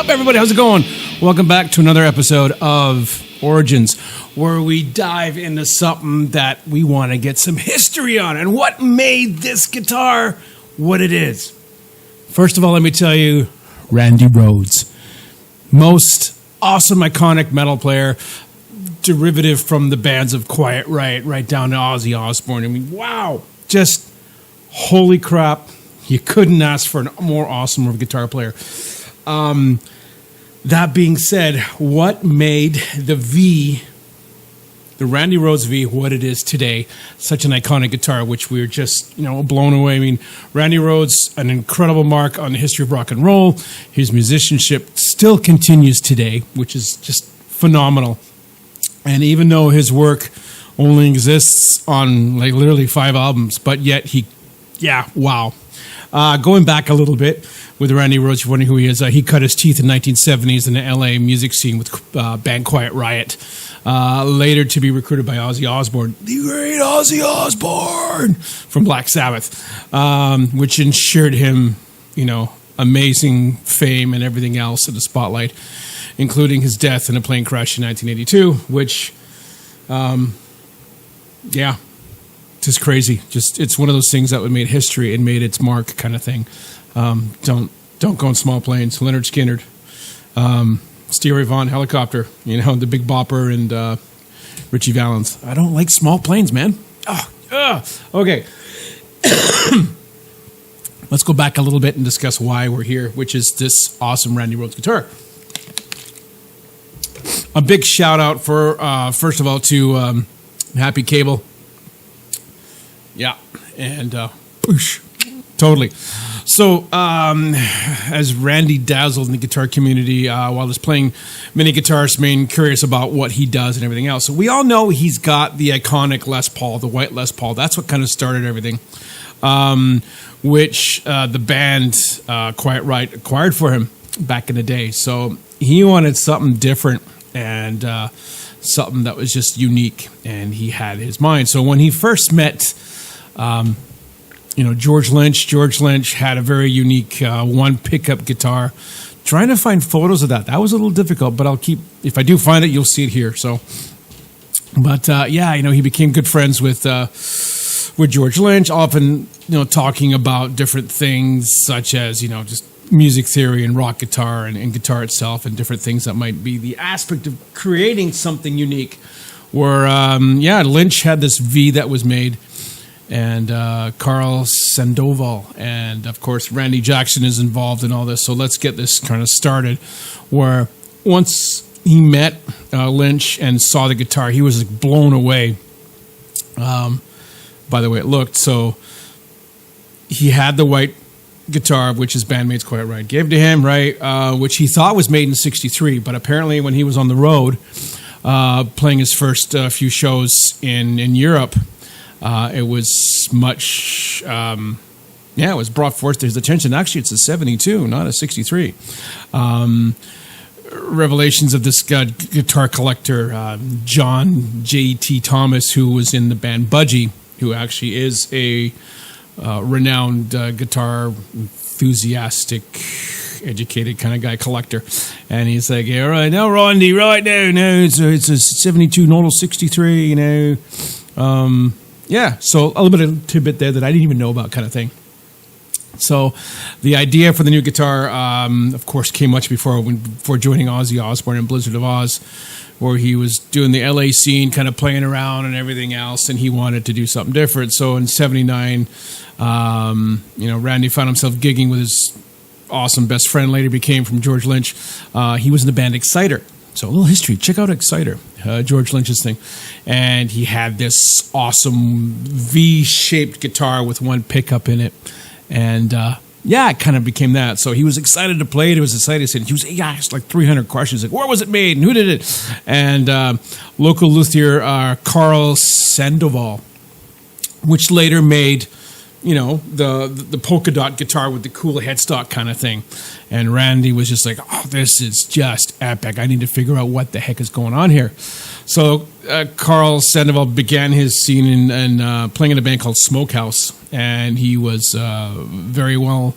Everybody, how's it going? Welcome back to another episode of Origins, where we dive into something that we want to get some history on and what made this guitar what it is. First of all, let me tell you, Randy Rhoads, most awesome, iconic metal player, derivative from the bands of Quiet Riot right down to Ozzy Osbourne. I mean, wow, just holy crap, you couldn't ask for a more awesome guitar player. That being said, what made the Randy Rhoads V, what it is today, such an iconic guitar, which we're just, blown away. I mean, Randy Rhoads, an incredible mark on the history of rock and roll. His musicianship still continues today, which is just phenomenal. And even though his work only exists on literally 5 albums, but yet wow. Going back a little bit with Randy Rhoads, you're wondering who he is. He cut his teeth in the 1970s in the LA music scene with band Quiet Riot. Later to be recruited by Ozzy Osbourne, the great Ozzy Osbourne from Black Sabbath, which ensured him, amazing fame and everything else in the spotlight, including his death in a plane crash in 1982, which, just crazy. Just it's one of those things that would made history and made its mark, kind of thing. Don't go in small planes. Leonard Skinner, Stevie Ray Vaughan, Helicopter. The Big Bopper and Richie Valens. I don't like small planes, man. Okay. Let's go back a little bit and discuss why we're here, which is this awesome Randy Rhoads guitar. A big shout out for first of all to Happy Cable. Yeah, and totally. So, as Randy dazzled in the guitar community while he's playing many guitarists, remain curious about what he does and everything else. So we all know he's got the iconic Les Paul, the white Les Paul. That's what kind of started everything, which the band Quiet Riot acquired for him back in the day. So he wanted something different and something that was just unique, and he had his mind. So when he first met George Lynch had a very unique one pickup guitar. Trying to find photos of that was a little difficult, but if I do find it, you'll see it here. So, but he became good friends with George Lynch, often talking about different things such as just music theory and rock guitar and guitar itself and different things that might be the aspect of creating something unique. Where Lynch had this V that was made. And Carl Sandoval, and of course Randy Jackson is involved in all this. So let's get this kind of started. Where once he met Lynch and saw the guitar, he was blown away by the way it looked. So he had the white guitar, which his bandmates Quiet Riot gave to him, right? Which he thought was made in '63, but apparently when he was on the road playing his first few shows in Europe. It was much, it was brought forth to his attention. Actually, it's a 72, not a 63. Revelations of this guitar collector, John J.T. Thomas, who was in the band Budgie, who actually is a renowned guitar enthusiastic, educated kind of guy, collector. And he's like, yeah, right now, Randy, right now, no, it's a 72, not a 63, Yeah, so a little bit of tidbit there that I didn't even know about, kind of thing. So the idea for the new guitar, of course, came much before joining Ozzy Osbourne and Blizzard of Oz, where he was doing the LA scene, kind of playing around and everything else, and he wanted to do something different. So in '79, Randy found himself gigging with his awesome best friend, later became from George Lynch. He was in the band Exciter. So a little history. Check out Exciter, George Lynch's thing. And he had this awesome V-shaped guitar with one pickup in it. And it kind of became that. So he was excited to play it. He was excited. He asked like 300 questions. Like, where was it made? And who did it? And local luthier Carl Sandoval, which later made the polka dot guitar with the cool headstock kind of thing. And Randy was just like, oh, this is just epic. I need to figure out what the heck is going on here. So Carl Sandoval began his scene in playing in a band called Smokehouse, and he was very well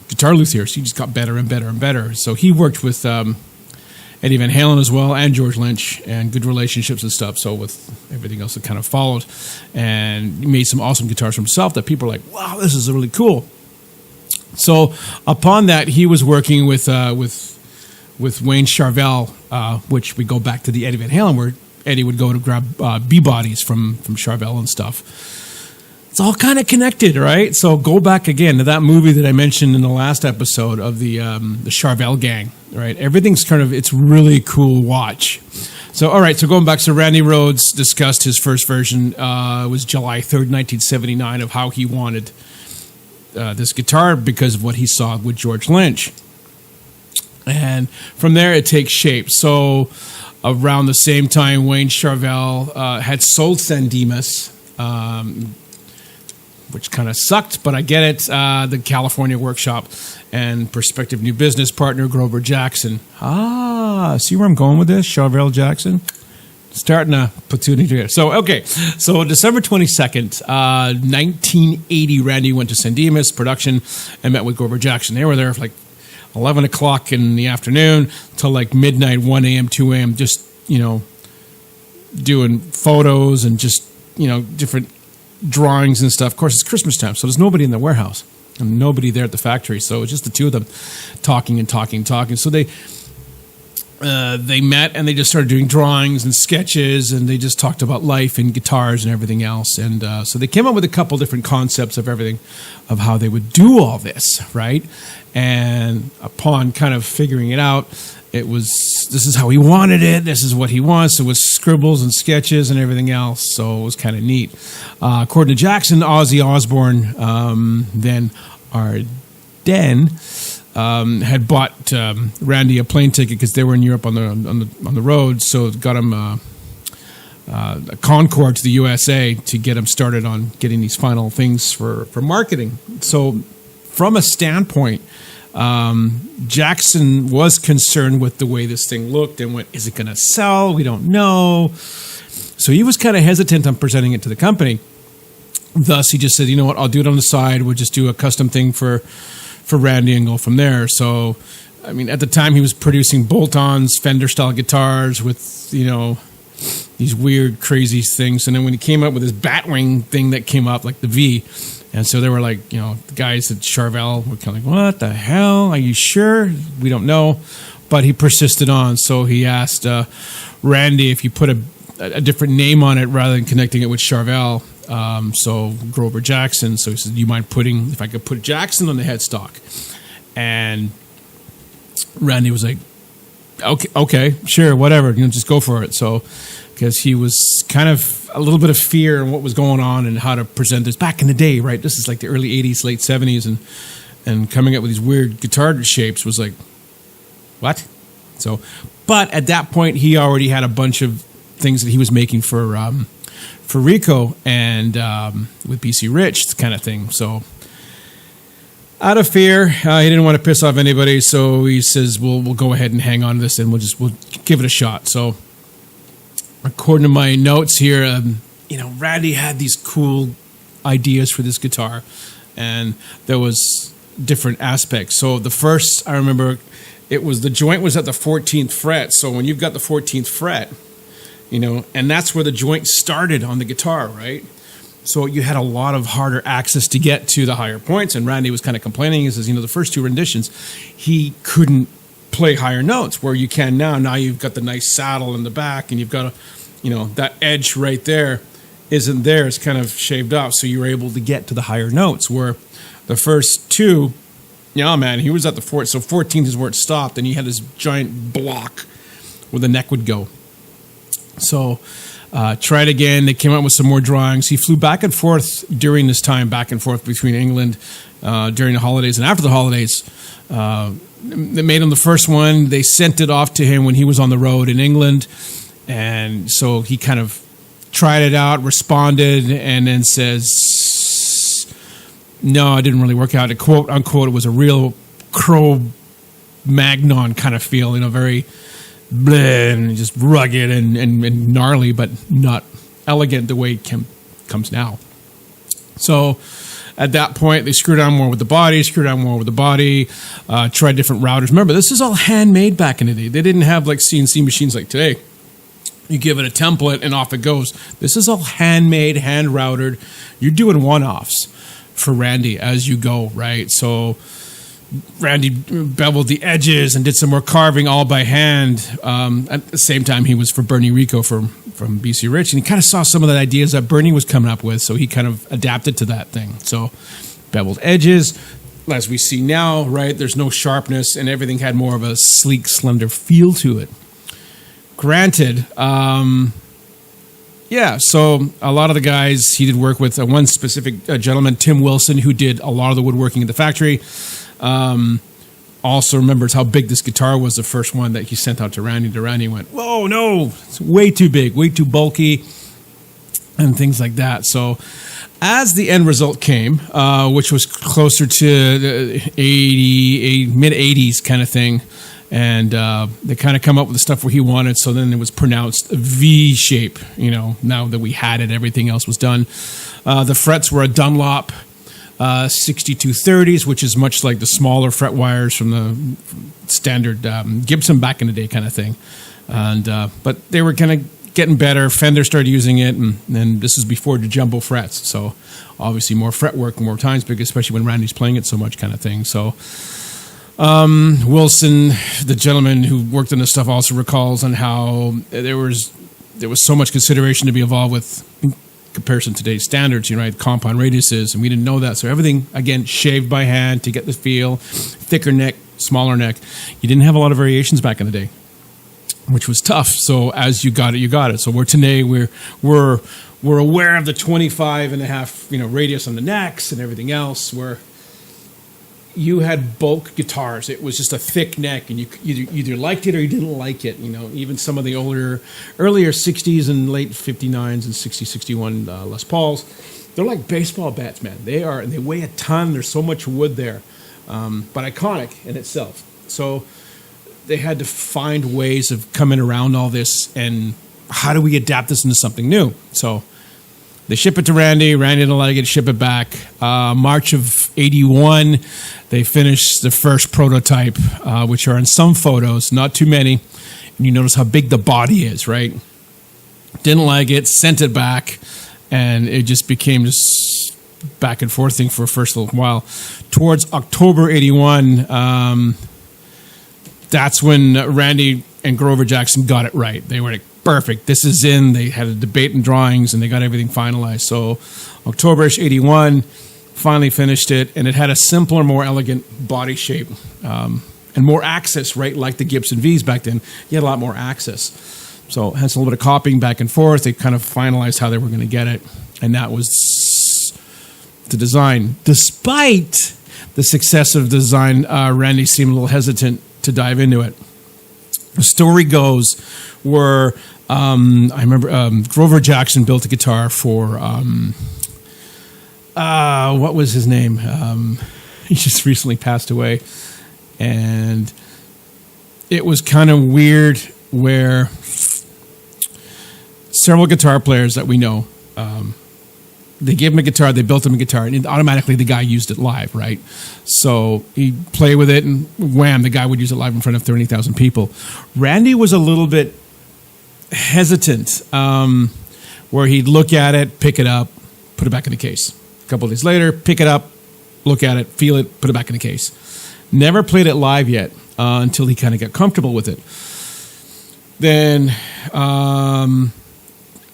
guitar luthier. So he just got better and better and better. So he worked with Eddie Van Halen as well, and George Lynch, and good relationships and stuff. So with everything else that kind of followed, and he made some awesome guitars for himself that people are like, wow, this is really cool. So upon that, he was working with Wayne Charvel, which we go back to the Eddie Van Halen, where Eddie would go to grab B-bodies from Charvel and stuff. It's all kind of connected, right? So go back again to that movie that I mentioned in the last episode of the Charvel gang, right? Everything's it's really cool watch. So, all right, so going back, so Randy Rhoads discussed his first version. It was July 3rd, 1979, of how he wanted this guitar because of what he saw with George Lynch. And from there, it takes shape. So around the same time, Wayne Charvel had sold Senheiser, which kind of sucked, but I get it. The California workshop and prospective new business partner, Grover Jackson. See where I'm going with this? Charvel Jackson? Starting a platoon here. So, okay. So, December 22nd, 1980, Randy went to Senheiser production and met with Grover Jackson. They were there for like 11 o'clock in the afternoon till like midnight, 1 a.m., 2 a.m., just, doing photos and just, different drawings and stuff. Of course, it's Christmas time, so there's nobody in the warehouse and nobody there at the factory. So it's just the two of them talking. So they met and they just started doing drawings and sketches, and they just talked about life and guitars and everything else. And so they came up with a couple different concepts of everything, of how they would do all this, right? And upon kind of figuring it out, this is how he wanted it. This is what he wants. It was scribbles and sketches and everything else. So it was kind of neat. According to Jackson, Ozzy Osbourne, then Arden, had bought Randy a plane ticket because they were in Europe on the road. So it got him a Concorde to the USA to get him started on getting these final things for marketing. So from a standpoint, Jackson was concerned with the way this thing looked and went, is it going to sell? We don't know. So he was kind of hesitant on presenting it to the company. Thus, he just said, you know what, I'll do it on the side. We'll just do a custom thing for Randy and go from there. So, I mean, at the time he was producing bolt-ons, Fender-style guitars with, these weird, crazy things. And then when he came up with this Batwing thing that came up, like the V, and so they were like, the guys at Charvel were kind of like, what the hell? Are you sure? We don't know. But he persisted on. So he asked Randy if you put a different name on it rather than connecting it with Charvel. So Grover Jackson. So he said, do you mind if I could put Jackson on the headstock? And Randy was like, okay, sure, whatever. Just go for it. So, because he was kind of a little bit of fear in what was going on and how to present this back in the day, right? This is like the early 80s, late 70s, and coming up with these weird guitar shapes was like, what? So, but at that point, he already had a bunch of things that he was making for Rico and with BC Rich kind of thing. So, out of fear, he didn't want to piss off anybody, so he says, we'll go ahead and hang on to this and we'll give it a shot. So, according to my notes here, Randy had these cool ideas for this guitar, and there was different aspects. So the first, I remember, the joint was at the 14th fret. So when you've got the 14th fret, and that's where the joint started on the guitar, right? So you had a lot of harder access to get to the higher points. And Randy was kind of complaining. He says, the first two renditions, he couldn't play higher notes where you can now. Now you've got the nice saddle in the back, and you've got that edge right there isn't there. It's kind of shaved off, so you were able to get to the higher notes. Where the first two, he was at the 4th. So 14th is where it stopped, and he had this giant block where the neck would go. So tried again. They came out with some more drawings. He flew back and forth during this time, back and forth between England during the holidays and after the holidays. They made him the first one. They sent it off to him when he was on the road in England. And so he kind of tried it out, responded, and then says, No, it didn't really work out. It, quote unquote, it was a real Cro-Magnon kind of feel, very bleh, and just rugged and gnarly, but not elegant the way it comes now. So at that point, they screwed on more with the body, tried different routers. Remember, this is all handmade back in the day. They didn't have like CNC machines like today. You give it a template and off it goes. This is all handmade, hand routed. You're doing one-offs for Randy as you go, right? So Randy beveled the edges and did some more carving all by hand. At the same time, he was for Bernie Rico from BC Rich, and he kind of saw some of the ideas that Bernie was coming up with, so he kind of adapted to that thing. So beveled edges, as we see now, right? There's no sharpness, and everything had more of a sleek, slender feel to it. Granted, so a lot of the guys he did work with, one specific gentleman, Tim Wilson, who did a lot of the woodworking at the factory. Also remembers how big this guitar was, the first one that he sent out to Randy. Randy went, whoa, no, it's way too big, way too bulky, and things like that. So as the end result came, which was closer to the mid-80s kind of thing, and they kind of come up with the stuff where he wanted, so then it was pronounced a V shape, now that we had it, everything else was done. The frets were a Dunlop 6230s, which is much like the smaller fret wires from the standard Gibson back in the day kind of thing. And but they were kind of getting better. Fender started using it, and this is before the jumbo frets. So obviously more fret work, more times big, especially when Randy's playing it so much kind of thing. So Wilson, the gentleman who worked on this stuff, also recalls on how there was so much consideration to be involved with in comparison to today's standards, compound radiuses, and we didn't know that. So everything, again, shaved by hand to get the feel, thicker neck, smaller neck. You didn't have a lot of variations back in the day, which was tough. So as you got it, you got it. So today we're aware of the 25.5 radius on the necks and everything else. Where you had bulk guitars, it was just a thick neck, and you either liked it or you didn't like it. Even some of the earlier 60s and late 59s and 60, 61 Les Pauls, they're like baseball bats, man. They are, and they weigh a ton. There's so much wood there, but iconic in itself. So they had to find ways of coming around all this, and how do we adapt this into something new? So they ship it to Randy. Randy didn't like it, ship it back. March of 81, they finished the first prototype, which are in some photos, not too many. And you notice how big the body is, right? Didn't like it, sent it back, and it just became this back and forth thing for a first little while. Towards October 81, that's when Randy and Grover Jackson got it right. They were like, perfect, this is in. They had a debate and drawings, and they got everything finalized. So October-ish 81, finally finished it, and it had a simpler, more elegant body shape, and more access, right? Like the Gibson Vs back then, you had a lot more access. So hence a little bit of copying back and forth. They kind of finalized how they were going to get it, and that was the design. Despite the success of the design, Randy seemed a little hesitant to dive into it. The story goes where I remember Grover Jackson built a guitar for what was his name? He just recently passed away, and it was kind of weird where several guitar players that we know, they gave him a guitar, they built him a guitar, and automatically the guy used it live, right? So he'd play with it, and wham, the guy would use it live in front of 30,000 people. Randy was a little bit hesitant, where he'd look at it, pick it up, put it back in the case. A couple of days later, pick it up, look at it, feel it, put it back in the case. Never played it live yet, until he kind of got comfortable with it. Then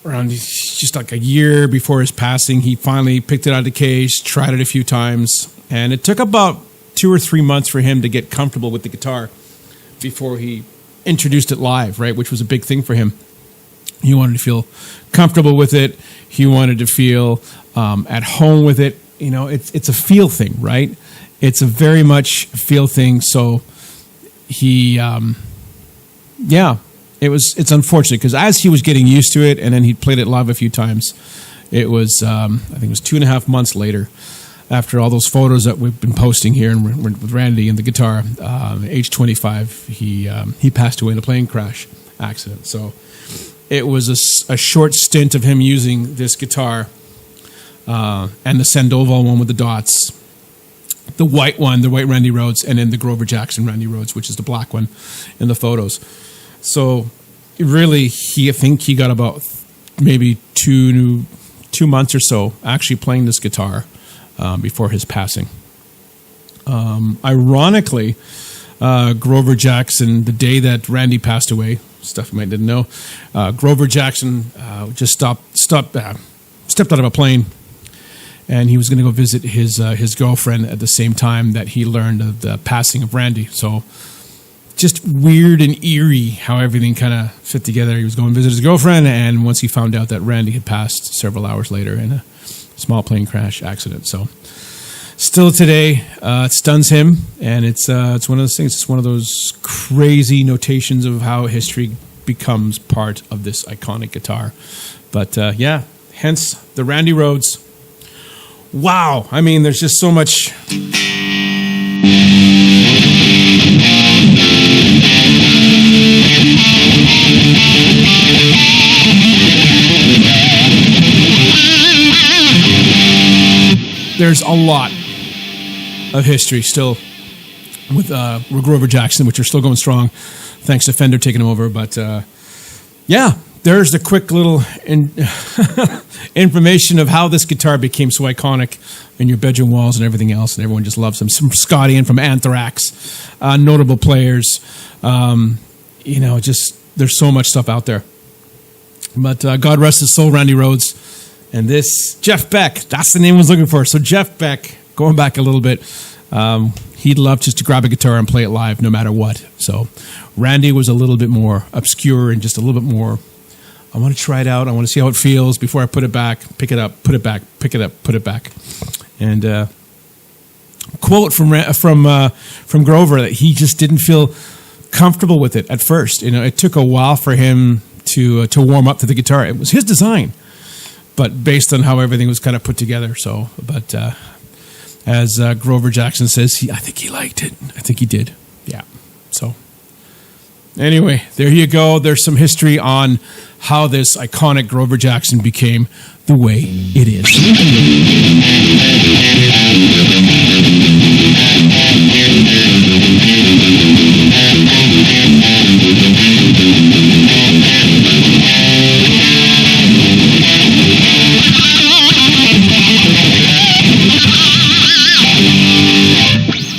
around just like a year before his passing, he finally picked it out of the case, tried it a few times, and it took about 2 or 3 months for him to get comfortable with the guitar before he introduced it live, right, which was a big thing for him. He wanted to feel comfortable with it. He wanted to feel at home with it. It's a feel thing, right? It's a very much feel thing. So he, it's unfortunate because as he was getting used to it, and then he played it live a few times, it was, I think it was 2.5 months later, after all those photos that we've been posting here and with Randy and the guitar, age 25, he passed away in a plane crash accident. So it was a short stint of him using this guitar, and the Sandoval one with the dots, the white one, the white Randy Rhoads, and then the Grover Jackson Randy Rhoads, which is the black one in the photos. So really, I think he got about maybe two months or so actually playing this guitar before his passing. Ironically, Grover Jackson, the day that Randy passed away, stuff you might didn't know, Grover Jackson just stepped out of a plane, and he was going to go visit his girlfriend at the same time that he learned of the passing of Randy. So just weird and eerie how everything kind of fit together. He was going to visit his girlfriend, and once he found out that Randy had passed several hours later in a small plane crash accident. So still today, it stuns him, and it's one of those things. It's one of those crazy notations of how history becomes part of this iconic guitar. But yeah, hence the Randy Rhoads. Wow, I mean, there's just so much. There's a lot of history still with Grover Jackson, which are still going strong, thanks to Fender taking them over. But yeah, there's the quick little information of how this guitar became so iconic in your bedroom walls and everything else, and everyone just loves them. Some Scotty and from Anthrax, notable players. Just there's so much stuff out there. But God rest his soul, Randy Rhoads. And this, Jeff Beck, that's the name I was looking for. So Jeff Beck, going back a little bit, he'd love just to grab a guitar and play it live no matter what. So Randy was a little bit more obscure and just a little bit more, I want to try it out. I want to see how it feels before I put it back, pick it up, put it back, pick it up, put it back. And quote from Grover that he just didn't feel comfortable with it at first. It took a while for him to warm up to the guitar. It was his design, but based on how everything was kind of put together. So, but as Grover Jackson says, I think he liked it. I think he did. Yeah. So anyway, there you go. There's some history on how this iconic Grover Jackson became the way it is.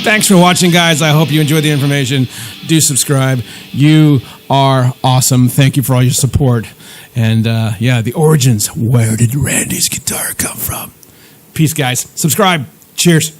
Thanks for watching, guys. I hope you enjoyed the information. Do subscribe. You are awesome. Thank you for all your support. And yeah, the origins. Where did Randy's guitar come from? Peace, guys. Subscribe. Cheers.